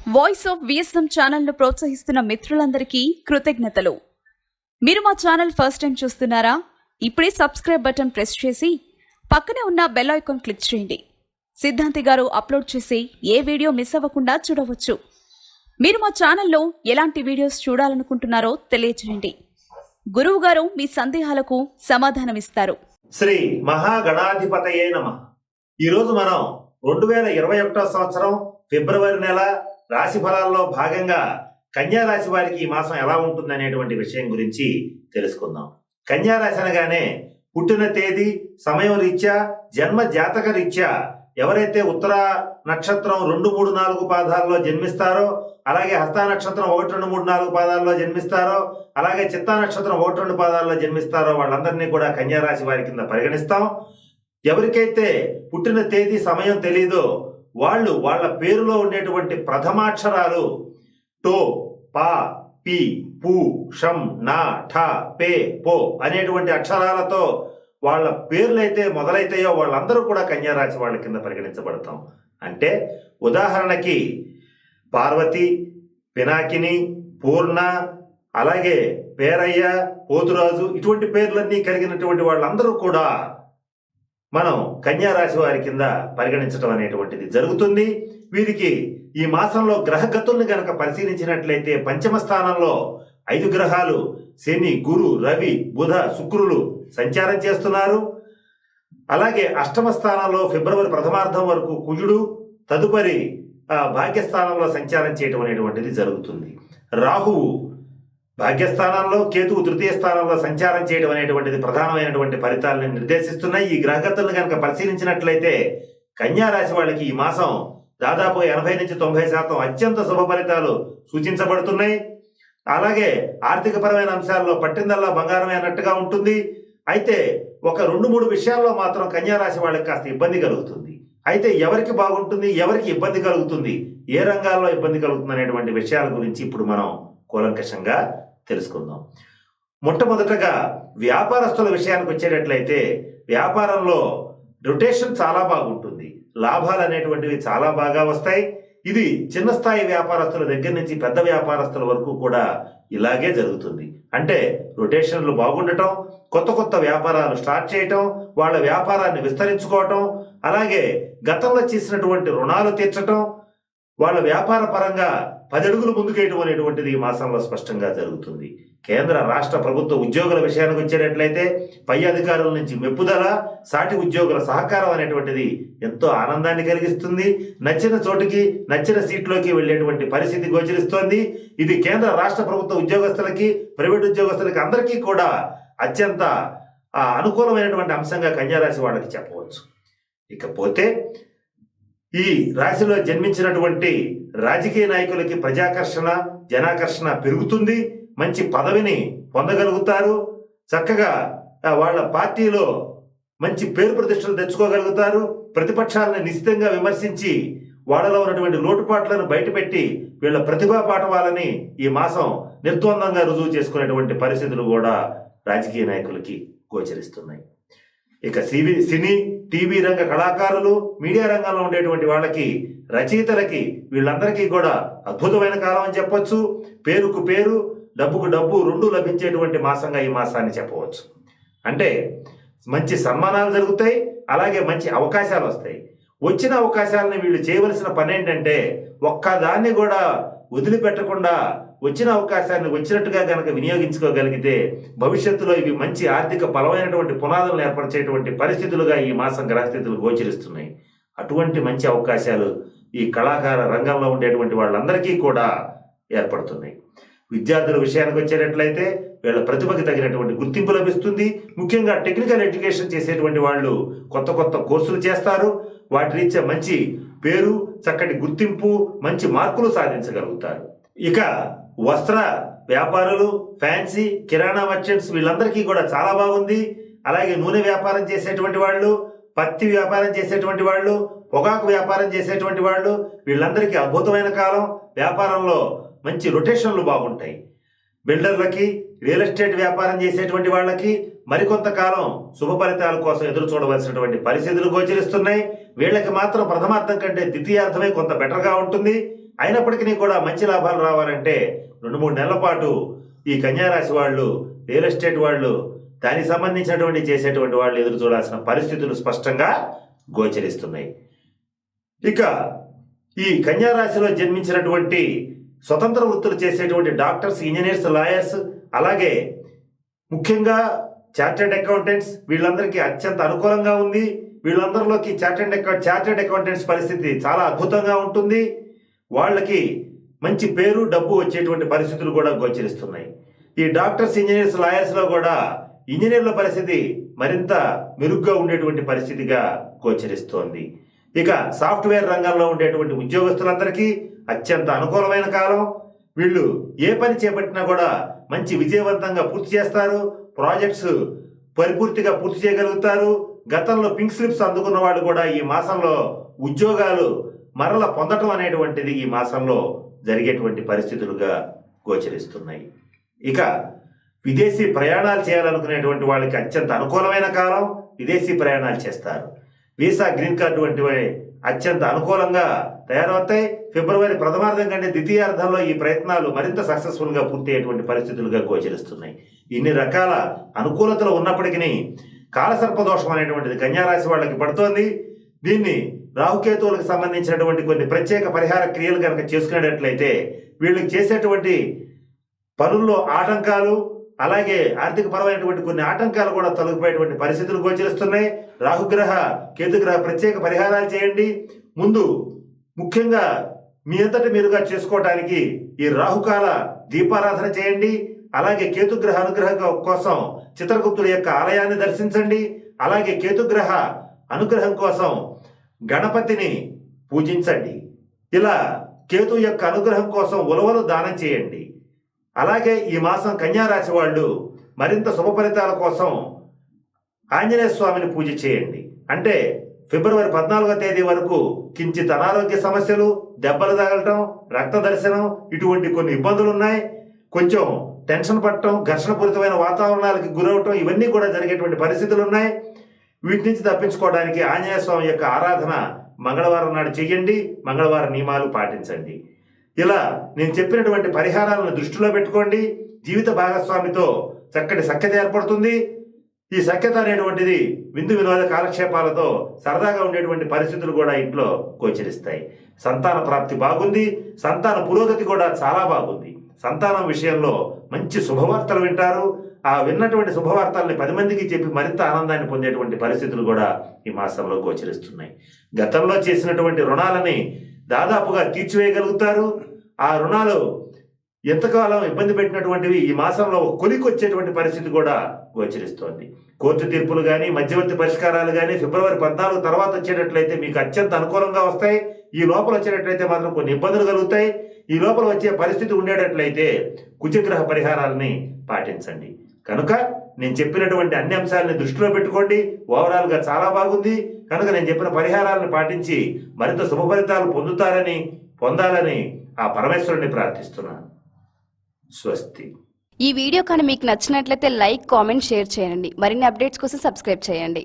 Voice of VSM ఛానల్ను ప్రోత్సహిస్తున్న మిత్రులందరికీ కృతజ్ఞతలు. మీరు మా ఛానల్ ఫస్ట్ టైం చూస్తున్నారా? ఇప్పుడే సబ్స్క్రైబ్ బటన్ ప్రెస్ చేసి పక్కనే ఉన్న బెల్ ఐకాన్ క్లిక్ చేయండి. సిద్ధాంతి గారు అప్లోడ్ చేసే ఏ వీడియో మిస్ అవ్వకుండా చూడవచ్చు. మీరు మా ఛానల్లో ఎలాంటి వీడియోస్ చూడాలనుకుంటున్నారో తెలియజేయండి. గురువు గారు మీ సందేహాలకు సమాధానమిస్తారు. శ్రీ మహాగణాధిపతయే నమః. ఈరోజు మనం 2021 సంవత్సరం ఫిబ్రవరి నెల రాశి ఫలాల్లో భాగంగా కన్యా రాశి వారికి ఈ మాసం ఎలా ఉంటుంది అనేటువంటి విషయం గురించి తెలుసుకుందాం. కన్యా రాశి అనగానే పుట్టిన తేదీ, సమయం రీత్యా, జన్మ జాతక రీత్యా ఎవరైతే ఉత్తర నక్షత్రం 2, 3, 4 పాదాల్లో జన్మిస్తారో, అలాగే హస్త నక్షత్రం 1, 2, 3, 4 పాదాల్లో జన్మిస్తారో, అలాగే చిత్తా నక్షత్రం 1, 2 పాదాల్లో జన్మిస్తారో వాళ్ళందరినీ కూడా కన్యా రాశి వారి కింద పరిగణిస్తాం. ఎవరికైతే పుట్టిన తేదీ, సమయం తెలీదో వాళ్ళు వాళ్ళ పేరులో ఉండేటువంటి ప్రథమాక్షరాలు టో, పా, పి, పు, షం, నా, ఠ, పే, పో అనేటువంటి అక్షరాలతో వాళ్ళ పేర్లైతే మొదలైతాయో వాళ్ళందరూ కూడా కన్యా రాశి వాళ్ళ కింద పరిగణించబడతాం. అంటే ఉదాహరణకి పార్వతి, పినాకిని, పూర్ణ, అలాగే పేరయ్య, పోతురాజు ఇటువంటి పేర్లన్నీ కలిగినటువంటి వాళ్ళందరూ కూడా మనం కన్యా రాశి వారి కింద పరిగణించడం అనేటువంటిది జరుగుతుంది. వీరికి ఈ మాసంలో గ్రహగతుల్ని గనక పరిశీలించినట్లయితే పంచమ స్థానంలో 5 గ్రహాలు శని, గురు, రవి, బుధ, శుక్రులు సంచారం చేస్తున్నారు. అలాగే అష్టమ స్థానంలో ఫిబ్రవరి ప్రథమార్థం వరకు కుజుడు, తదుపరి భాగ్యస్థానంలో సంచారం చేయడం అనేటువంటిది జరుగుతుంది. రాహువు భాగ్యస్థానంలో, కేతువు తృతీయ స్థానంలో సంచారం చేయడం అనేటువంటిది ప్రధానమైనటువంటి ఫలితాలను నిర్దేశిస్తున్నాయి. ఈ గ్రహగతులను కనుక పరిశీలించినట్లయితే కన్యా రాశి వాళ్ళకి ఈ మాసం దాదాపు 80 నుంచి 90% అత్యంత శుభ ఫలితాలు సూచించబడుతున్నాయి. అలాగే ఆర్థిక పరమైన అంశాల్లో పట్టిందల్లా బంగారమే అన్నట్టుగా ఉంటుంది. అయితే ఒక 2-3 విషయాల్లో మాత్రం కన్యా రాశి వాళ్ళకి కాస్త ఇబ్బంది కలుగుతుంది. అయితే ఎవరికి బాగుంటుంది, ఎవరికి ఇబ్బంది కలుగుతుంది, ఏ రంగాల్లో ఇబ్బంది కలుగుతుంది అనేటువంటి విషయాల గురించి ఇప్పుడు మనం కూలంకషంగా తెలుసుకుందాం. మొట్టమొదటగా వ్యాపారస్తుల విషయానికి వచ్చేటట్లయితే వ్యాపారంలో రొటేషన్ చాలా బాగుంటుంది. లాభాలు అనేటువంటివి చాలా బాగా వస్తాయి. ఇది చిన్న స్థాయి వ్యాపారస్తుల దగ్గర నుంచి పెద్ద వ్యాపారస్తుల వరకు కూడా ఇలాగే జరుగుతుంది. అంటే రొటేషన్లు బాగుండటం, కొత్త కొత్త వ్యాపారాలు స్టార్ట్ చేయటం, వాళ్ళ వ్యాపారాన్ని విస్తరించుకోవటం, అలాగే గతంలో చేసినటువంటి రుణాలు తీర్చటం, వాళ్ళ వ్యాపార పరంగా 10 అడుగులు ముందుకేయటం అనేటువంటిది ఈ మాసంలో స్పష్టంగా జరుగుతుంది. కేంద్ర రాష్ట్ర ప్రభుత్వ ఉద్యోగుల విషయానికి వచ్చేటట్లయితే పై అధికారుల నుంచి మెప్పుదల, సాటి ఉద్యోగుల సహకారం అనేటువంటిది ఎంతో ఆనందాన్ని కలిగిస్తుంది. నచ్చిన చోటుకి, నచ్చిన సీట్లోకి వెళ్ళేటువంటి పరిస్థితి గోచరిస్తోంది. ఇది కేంద్ర రాష్ట్ర ప్రభుత్వ ఉద్యోగస్తులకి, ప్రైవేట్ ఉద్యోగస్తులకి అందరికీ కూడా అత్యంత అనుకూలమైనటువంటి అంశంగా కన్యా రాశి వాళ్ళకి చెప్పవచ్చు. ఇకపోతే ఈ రాశిలో జన్మించినటువంటి రాజకీయ నాయకులకి ప్రజాకర్షణ, జనాకర్షణ పెరుగుతుంది. మంచి పదవిని పొందగలుగుతారు. చక్కగా వాళ్ళ పార్టీలో మంచి పేరు ప్రతిష్టలు తెచ్చుకోగలుగుతారు. ప్రతిపక్షాలను నిశ్చితంగా విమర్శించి వాళ్ళలో ఉన్నటువంటి లోటుపాట్లను బయటపెట్టి వీళ్ళ ప్రతిభా పాఠవాలని ఈ మాసం నిర్ద్వందంగా రుజువు చేసుకునేటువంటి పరిస్థితులు కూడా రాజకీయ నాయకులకి గోచరిస్తున్నాయి. ఇక సినీ, టీవీ రంగ కళాకారులు, మీడియా రంగంలో ఉండేటువంటి వాళ్ళకి, రచయితలకి వీళ్ళందరికీ కూడా అద్భుతమైన కాలం అని చెప్పొచ్చు. పేరుకు పేరు, డబ్బుకు డబ్బు రెండు లభించేటువంటి మాసంగా ఈ మాసాన్ని చెప్పవచ్చు. అంటే మంచి సన్మానాలు జరుగుతాయి, అలాగే మంచి అవకాశాలు వస్తాయి. వచ్చిన అవకాశాలను వీళ్ళు చేయవలసిన పని ఏంటంటే ఒక్కదాన్ని కూడా వదిలిపెట్టకుండా వచ్చిన అవకాశాన్ని వచ్చినట్టుగా కనుక వినియోగించుకోగలిగితే భవిష్యత్తులో ఇవి మంచి ఆర్థిక బలమైనటువంటి పునాదులను ఏర్పరిచేటువంటి పరిస్థితులుగా ఈ మాసం గ్రహస్థితులు గోచరిస్తున్నాయి. అటువంటి మంచి అవకాశాలు ఈ కళాకార రంగంలో ఉండేటువంటి వాళ్ళందరికీ కూడా ఏర్పడుతున్నాయి. విద్యార్థుల విషయానికి వచ్చేటట్లయితే వీళ్ళ ప్రతిభకి తగినటువంటి గుర్తింపు లభిస్తుంది. ముఖ్యంగా టెక్నికల్ ఎడ్యుకేషన్ చేసేటువంటి వాళ్ళు కొత్త కొత్త కోర్సులు చేస్తారు. వాటి రీత్యా మంచి పేరు, చక్కటి గుర్తింపు, మంచి మార్కులు సాధించగలుగుతారు. ఇక వస్త్ర వ్యాపారులు, ఫ్యాన్సీ, కిరాణా మర్చెంట్స్ వీళ్ళందరికీ కూడా చాలా బాగుంది. అలాగే నూనె వ్యాపారం చేసేటువంటి వాళ్ళు, పత్తి వ్యాపారం చేసేటువంటి వాళ్ళు, పొగాకు వ్యాపారం చేసేటువంటి వాళ్ళు వీళ్ళందరికీ అద్భుతమైన కాలం. వ్యాపారంలో మంచి రొటేషన్లు బాగుంటాయి. బిల్డర్లకి, రియల్ ఎస్టేట్ వ్యాపారం చేసేటువంటి వాళ్ళకి మరికొంతకాలం శుభ ఫలితాల కోసం ఎదురు చూడవలసినటువంటి పరిస్థితులు గోచరిస్తున్నాయి. వీళ్ళకి మాత్రం ప్రథమార్థం కంటే ద్వితీయార్థమే కొంత బెటర్గా ఉంటుంది. అయినప్పటికీ కూడా మంచి లాభాలు రావాలంటే 2-3 నెలల పాటు ఈ కన్యారాశి వాళ్ళు, రియల్ ఎస్టేట్ వాళ్ళు, దానికి సంబంధించినటువంటి చేసేటువంటి వాళ్ళు ఎదురు చూడాల్సిన పరిస్థితులు స్పష్టంగా గోచరిస్తున్నాయి. ఇక ఈ కన్యారాశిలో జన్మించినటువంటి స్వతంత్ర వృత్తులు చేసేటువంటి డాక్టర్స్, ఇంజనీర్స్, లాయర్స్, అలాగే ముఖ్యంగా చార్టెడ్ అకౌంటెంట్స్, వీళ్ళందరికీ అత్యంత అనుకూలంగా ఉంది. వీళ్ళందరిలోకి చార్టెడ్ అకౌంటెంట్స్ పరిస్థితి చాలా అద్భుతంగా ఉంటుంది. వాళ్ళకి మంచి పేరు, డబ్బు వచ్చేటువంటి పరిస్థితులు కూడా గోచరిస్తున్నాయి. ఈ డాక్టర్స్, ఇంజనీర్స్, లాయర్స్లో కూడా ఇంజనీర్ల పరిస్థితి మరింత మెరుగ్గా ఉండేటువంటి పరిస్థితిగా గోచరిస్తోంది. ఇక సాఫ్ట్వేర్ రంగంలో ఉండేటువంటి ఉద్యోగస్తులందరికీ అత్యంత అనుకూలమైన కాలం. వీళ్ళు ఏ పని చేపట్టినా కూడా మంచి విజయవంతంగా పూర్తి చేస్తారు. ప్రాజెక్ట్స్ పరిపూర్తిగా పూర్తి చేయగలుగుతారు. గతంలో పింక్ స్లిప్స్ అందుకున్న వాళ్ళు కూడా ఈ మాసంలో ఉద్యోగాలు మరల పొందటం అనేటువంటిది ఈ మాసంలో జరిగేటువంటి పరిస్థితులుగా గోచరిస్తున్నాయి. ఇక విదేశీ ప్రయాణాలు చేయాలనుకునేటువంటి వాళ్ళకి అత్యంత అనుకూలమైన కాలం. విదేశీ ప్రయాణాలు చేస్తారు. వీసా, గ్రీన్ కార్డు వంటివి అత్యంత అనుకూలంగా తయారవుతాయి. ఫిబ్రవరి ప్రథమార్థం కంటే ద్వితీయార్థంలో ఈ ప్రయత్నాలు మరింత సక్సెస్ఫుల్గా పూర్తి అయ్యేటువంటి పరిస్థితులుగా గోచరిస్తున్నాయి. ఇన్ని రకాల అనుకూలతలు ఉన్నప్పటికీ కాలసర్పదోషం అనేటువంటిది కన్యారాశి వాళ్ళకి పడుతోంది. దీన్ని రాహుకేతువులకు సంబంధించినటువంటి కొన్ని ప్రత్యేక పరిహార క్రియలు కనుక చేసుకునేటట్లయితే వీళ్ళకి చేసేటువంటి పనుల్లో ఆటంకాలు, అలాగే ఆర్థిక పరమైనటువంటి కొన్ని ఆటంకాలు కూడా తొలగిపోయేటువంటి పరిస్థితులు గోచరిస్తున్నాయి. రాహుగ్రహ, కేతుగ్రహ ప్రత్యేక పరిహారాలు చేయండి. ముందు ముఖ్యంగా మీ అంతటి మీరుగా చేసుకోవడానికి ఈ రాహుకాల దీపారాధన చేయండి. అలాగే కేతుగ్రహ అనుగ్రహం కోసం చిత్రగుప్తుడి యొక్క ఆలయాన్ని దర్శించండి. అలాగే కేతుగ్రహ అనుగ్రహం కోసం గణపతిని పూజించండి. ఇలా కేతు యొక్క అనుగ్రహం కోసం ఉలవలు దానం చేయండి. అలాగే ఈ మాసం కన్యారాశి వాళ్ళు మరింత శుభ ఫలితాల కోసం ఆంజనేయ స్వామిని పూజ చేయండి. అంటే ఫిబ్రవరి 14వ తేదీ వరకు కించిత్ అనారోగ్య సమస్యలు, దెబ్బలు తగలటం, రక్త దర్శనం, ఇటువంటి కొన్ని ఇబ్బందులు ఉన్నాయి. కొంచెం టెన్షన్ పడటం, ఘర్షణపూరితమైన వాతావరణాలకి గురవటం, ఇవన్నీ కూడా జరిగేటువంటి పరిస్థితులు ఉన్నాయి. వీటి నుంచి తప్పించుకోవడానికి ఆంజనేయ స్వామి యొక్క ఆరాధన మంగళవారం నాడు చేయండి. మంగళవారం నియమాలు పాటించండి. ఇలా నేను చెప్పినటువంటి పరిహారాలను దృష్టిలో పెట్టుకోండి. జీవిత భాగస్వామితో చక్కటి సఖ్యత ఏర్పడుతుంది. ఈ సఖ్యత అనేటువంటిది విందు వినోద కాలక్షేపాలతో సరదాగా ఉండేటువంటి పరిస్థితులు కూడా ఇంట్లో గోచరిస్తాయి. సంతాన ప్రాప్తి బాగుంది. సంతాన పురోగతి కూడా చాలా బాగుంది. సంతానం విషయంలో మంచి శుభవార్తలు వింటారు. ఆ విన్నటువంటి శుభవార్తల్ని 10 మందికి చెప్పి మరింత ఆనందాన్ని పొందేటువంటి పరిస్థితులు కూడా ఈ మాసంలో గోచరిస్తున్నాయి. గతంలో చేసినటువంటి రుణాలని దాదాపుగా తీర్చివేయగలుగుతారు. ఆ రుణాలు ఎంతకాలం ఇబ్బంది పెట్టినటువంటివి ఈ మాసంలో కొలికి వచ్చేటువంటి పరిస్థితి కూడా గోచరిస్తోంది. కోర్టు తీర్పులు కానీ, మధ్యవర్తి పరిష్కారాలు కానీ ఫిబ్రవరి 14 తర్వాత వచ్చేటట్లయితే మీకు అత్యంత అనుకూలంగా వస్తాయి. ఈ లోపల వచ్చేటట్లయితే మాత్రం కొన్ని ఇబ్బందులు కలుగుతాయి. ఈ లోపల వచ్చే పరిస్థితి ఉండేటట్లయితే కుజగ్రహ పరిహారాలని పాటించండి. కనుక నేను చెప్పినటువంటి అన్ని అంశాలని దృష్టిలో పెట్టుకోండి. ఓవరాల్గా చాలా బాగుంది. కనుక నేను చెప్పిన పరిహారాలను పాటించి మరింత శుభ ఫలితాలు పొందాలని ఆ పరమేశ్వరుని ప్రార్థిస్తున్నాను. స్వస్తి. ఈ వీడియో కానీ మీకు నచ్చినట్లయితే లైక్, కామెంట్, షేర్ చేయండి. మరిన్ని అప్డేట్స్ కోసం సబ్స్క్రైబ్ చేయండి.